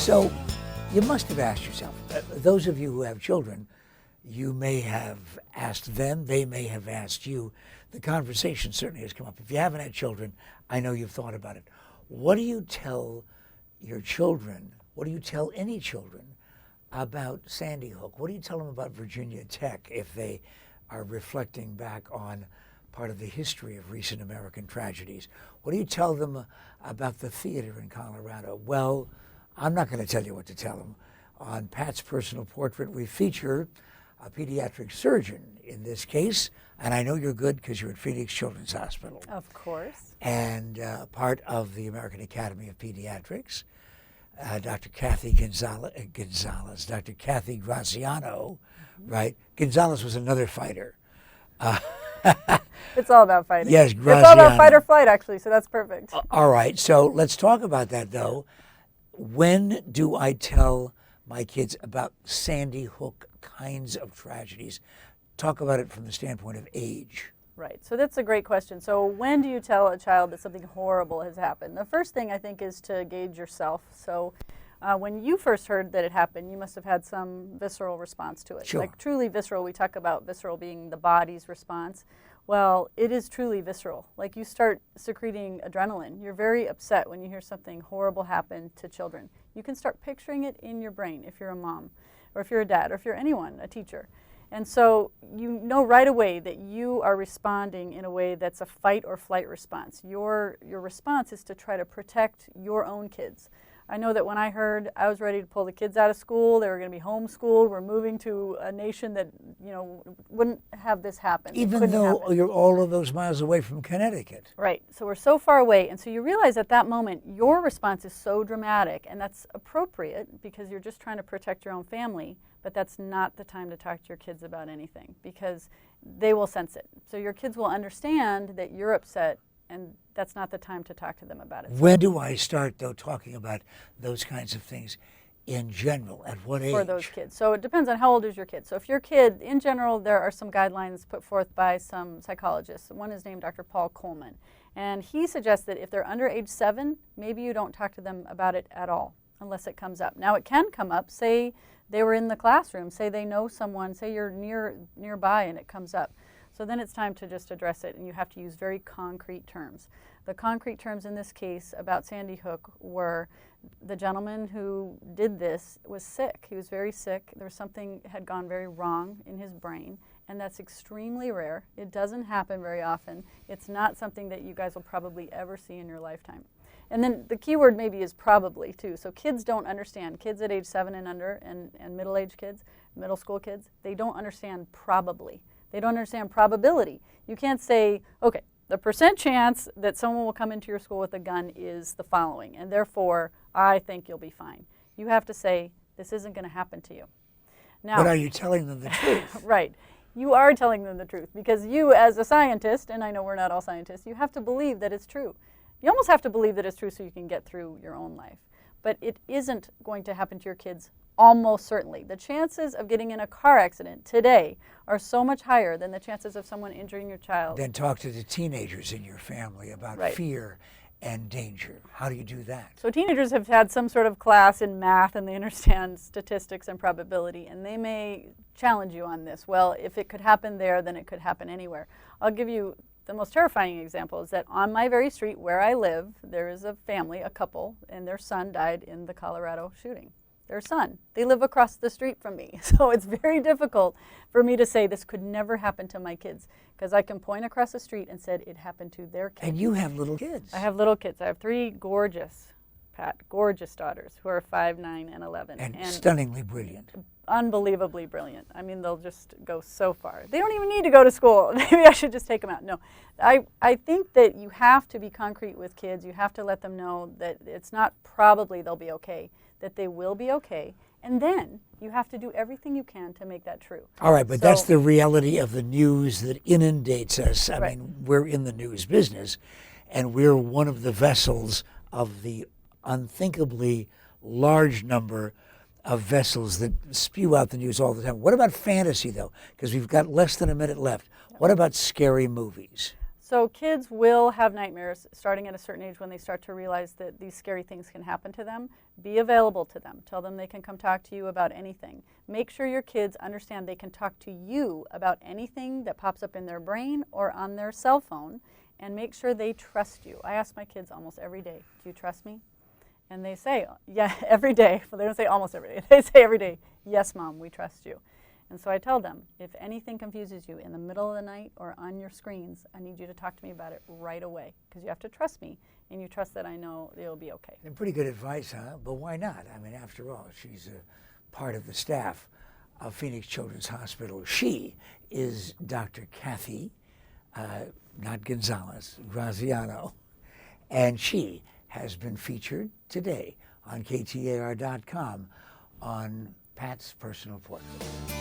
So you must have asked yourself, those of you who have children, you may have asked them, they may have asked you. The conversation certainly has come up. If you haven't had children, I know you've thought about it. What do you tell your children, what do you tell any children about Sandy Hook? What do you tell them about Virginia Tech if they are reflecting back on part of the history of recent American tragedies? What do you tell them about the theater in Colorado? Well, I'm not going to tell you what to tell them. On Pat's Personal Portrait, we feature a pediatric surgeon in this case, and I know you're good because you're at Phoenix Children's Hospital. Of course. And part of the American Academy of Pediatrics. Dr. Kathy Gonzalez, Dr. Kathy Graziano, right? Gonzalez was another fighter. It's all about fighting. Yes, Graziano. It's all about fight or flight, actually, so that's perfect. All right, so let's talk about that, though. When do I tell my kids about Sandy Hook kinds of tragedies? Talk about it from the standpoint of age. Right, so that's a great question. So when do you tell a child that something horrible has happened? The first thing I think is to gauge yourself. So when you first heard that it happened, you must have had some visceral response to it. Sure. Like truly visceral. We talk about visceral being the body's response. Well, it is truly visceral. Like you start secreting adrenaline. You're very upset when you hear something horrible happen to children. You can start picturing it in your brain if you're a mom, or if you're a dad, or if you're anyone, a teacher. And so you know right away that you are responding in a way that's a fight or flight response. Your response is to try to protect your own kids. I know that when I heard I was ready to pull the kids out of school, they were going to be homeschooled, we're moving to a nation that, you know, wouldn't have this happen. Even though you're all of those miles away from Connecticut. Right, so we're so far away, and so you realize at that moment your response is so dramatic, and that's appropriate because you're just trying to protect your own family, but that's not the time to talk to your kids about anything because they will sense it. So your kids will understand that you're upset, and that's not the time to talk to them about it. When do I start, though, talking about those kinds of things in general? At what age? For those kids. So it depends on how old is your kid. So if your kid, in general, there are some guidelines put forth by some psychologists. One is named Dr. Paul Coleman. And he suggests that if they're under age 7, maybe you don't talk to them about it at all, unless it comes up. Now, it can come up. Say they were in the classroom. Say they know someone. Say you're nearby and it comes up. So then it's time to just address it, and you have to use very concrete terms. The concrete terms in this case about Sandy Hook were the gentleman who did this was sick. He was very sick. There was something had gone very wrong in his brain, and that's extremely rare. It doesn't happen very often. It's not something that you guys will probably ever see in your lifetime. And then the key word maybe is probably, too. So kids don't understand. Kids at age 7 and under, and middle-aged kids, middle school kids, they don't understand probably. They don't understand probability. You can't say, okay, the percent chance that someone will come into your school with a gun is the following, and therefore, I think you'll be fine. You have to say, this isn't going to happen to you. Now, but are you telling them the truth? Right. You are telling them the truth because you, as a scientist, and I know we're not all scientists, you have to believe that it's true. You almost have to believe that it's true so you can get through your own life. But it isn't going to happen to your kids almost certainly. The chances of getting in a car accident today are so much higher than the chances of someone injuring your child. Then talk to the teenagers in your family about Right. fear and danger. How do you do that? So teenagers have had some sort of class in math and they understand statistics and probability, and they may challenge you on this. Well, if it could happen there, then it could happen anywhere. I'll give you the most terrifying example is that on my very street where I live, there is a family, a couple, and their son died in the Colorado shooting. Their son. They live across the street from me. So it's very difficult for me to say this could never happen to my kids because I can point across the street and said it happened to their kids. And you have little kids. I have little kids. I have 3 gorgeous daughters who are 5, 9, and 11. And stunningly brilliant. Unbelievably brilliant. I mean, they'll just go so far. They don't even need to go to school. Maybe I should just take them out. No, I think that you have to be concrete with kids. You have to let them know that it's not probably they'll be okay, that they will be okay. And then you have to do everything you can to make that true. All right, but that's the reality of the news that inundates us. I mean, we're in the news business, and we're one of the vessels of the unthinkably large number of vessels that spew out the news all the time. What about fantasy, though? Because we've got less than a minute left. What about scary movies? So kids will have nightmares starting at a certain age when they start to realize that these scary things can happen to them. Be available to them. Tell them they can come talk to you about anything. Make sure your kids understand they can talk to you about anything that pops up in their brain or on their cell phone, and make sure they trust you. I ask my kids almost every day, do you trust me? And they say, yeah, every day. Well, they don't say almost every day. They say every day, yes, Mom, we trust you. And so I tell them, if anything confuses you in the middle of the night or on your screens, I need you to talk to me about it right away, because you have to trust me, and you trust that I know it'll be okay. And pretty good advice, huh? But why not? I mean, after all, she's a part of the staff of Phoenix Children's Hospital. She is Dr. Kathy, not Gonzalez, Graziano, and she has been featured today on KTAR.com on Pat's Personal Portrait.